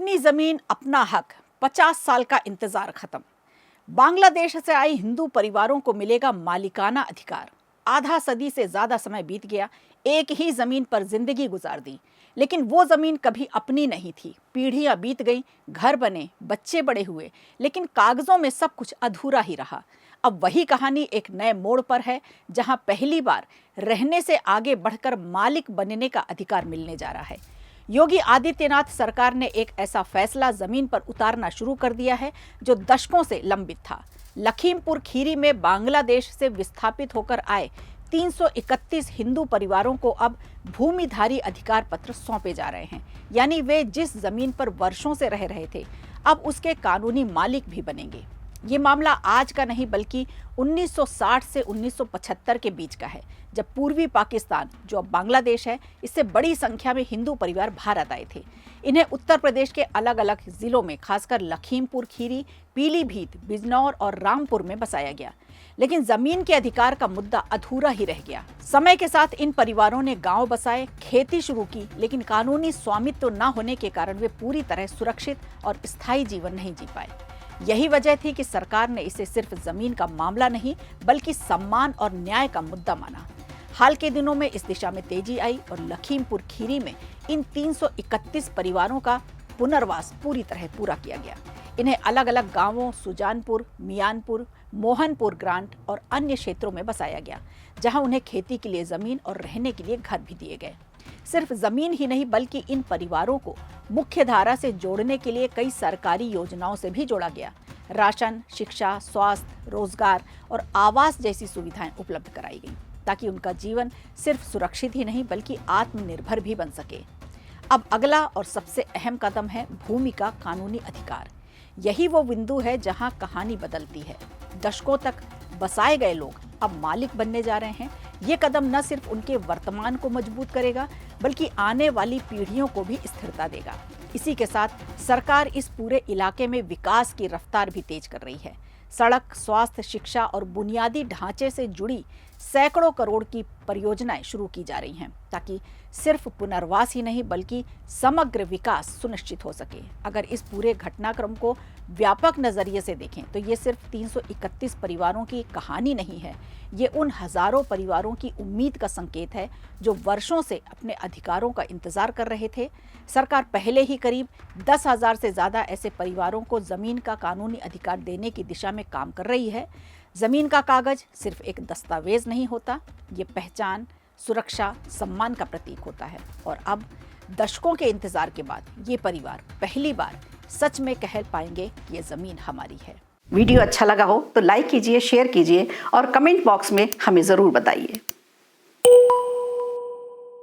अपनी जमीन अपना हक, 50 साल का इंतजार खत्म। बांग्लादेश से आए हिंदू परिवारों को मिलेगा मालिकाना अधिकार। आधा सदी से ज्यादा समय बीत गया, एक ही जमीन पर जिंदगी गुजार दी, लेकिन वो जमीन कभी अपनी नहीं थी। पीढ़ियां बीत गईं, घर बने, बच्चे बड़े हुए, लेकिन कागजों में सब कुछ अधूरा ही रहा। अब वही कहानी एक नए मोड़ पर है, जहां पहली बार रहने से आगे बढ़कर मालिक बनने का अधिकार मिलने जा रहा है। योगी आदित्यनाथ सरकार ने एक ऐसा फैसला जमीन पर उतारना शुरू कर दिया है जो दशकों से लंबित था। लखीमपुर खीरी में बांग्लादेश से विस्थापित होकर आए 331 हिंदू परिवारों को अब भूमिधारी अधिकार पत्र सौंपे जा रहे हैं, यानी वे जिस जमीन पर वर्षों से रह रहे थे अब उसके कानूनी मालिक भी बनेंगे। ये मामला आज का नहीं बल्कि 1960 से 1975 के बीच का है, जब पूर्वी पाकिस्तान, जो अब बांग्लादेश है, इससे बड़ी संख्या में हिंदू परिवार भारत आए थे। इन्हें उत्तर प्रदेश के अलग अलग जिलों में, खासकर लखीमपुर खीरी, पीलीभीत, बिजनौर और रामपुर में बसाया गया, लेकिन जमीन के अधिकार का मुद्दा अधूरा ही रह गया। समय के साथ इन परिवारों ने गांव बसाए, खेती शुरू की, लेकिन कानूनी स्वामित्व न होने के कारण वे पूरी तरह सुरक्षित और स्थायी जीवन नहीं जी पाए। यही वजह थी कि सरकार ने इसे सिर्फ जमीन का मामला नहीं बल्कि सम्मान और न्याय का मुद्दा माना। हाल के दिनों में इस दिशा में तेजी आई और लखीमपुर खीरी में इन 331 परिवारों का पुनर्वास पूरी तरह पूरा किया गया। इन्हें अलग अलग गांवों सुजानपुर, मियानपुर, मोहनपुर ग्रांट और अन्य क्षेत्रों में बसाया गया, जहां उन्हें खेती के लिए जमीन और रहने के लिए घर भी दिए गए। सिर्फ जमीन ही नहीं बल्कि इन परिवारों को मुख्य धारा से जोड़ने के लिए कई सरकारी योजनाओं से भी जोड़ा गया। राशन, शिक्षा, स्वास्थ्य, रोजगार और आवास जैसी सुविधाएं उपलब्ध कराई गई, ताकि उनका जीवन सिर्फ सुरक्षित ही नहीं बल्कि आत्मनिर्भर भी बन सके। अब अगला और सबसे अहम कदम है भूमि का कानूनी अधिकार। यही वो बिंदु है जहां कहानी बदलती है। दशकों तक बसाए गए लोग अब मालिक बनने जा रहे हैं। ये कदम न सिर्फ उनके वर्तमान को मजबूत करेगा बल्कि आने वाली पीढ़ियों को भी स्थिरता देगा। इसी के साथ सरकार इस पूरे इलाके में विकास की रफ्तार भी तेज कर रही है। सड़क, स्वास्थ्य, शिक्षा और बुनियादी ढांचे से जुड़ी सैकड़ों करोड़ की परियोजनाएं शुरू की जा रही हैं, ताकि सिर्फ पुनर्वास ही नहीं बल्कि समग्र विकास सुनिश्चित हो सके। अगर इस पूरे घटनाक्रम को व्यापक नजरिए से देखें तो ये सिर्फ 331 परिवारों की कहानी नहीं है, ये उन हजारों परिवारों की उम्मीद का संकेत है जो वर्षों से अपने अधिकारों का इंतजार कर रहे थे। सरकार पहले ही करीब 10,000 से ज्यादा ऐसे परिवारों को जमीन का कानूनी अधिकार देने की दिशा में काम कर रही है। जमीन का कागज सिर्फ एक दस्तावेज नहीं होता, ये पहचान, सुरक्षा, सम्मान का प्रतीक होता है। और अब दशकों के इंतजार के बाद ये परिवार पहली बार सच में कह पाएंगे कि ये जमीन हमारी है। वीडियो अच्छा लगा हो तो लाइक कीजिए, शेयर कीजिए और कमेंट बॉक्स में हमें जरूर बताइए।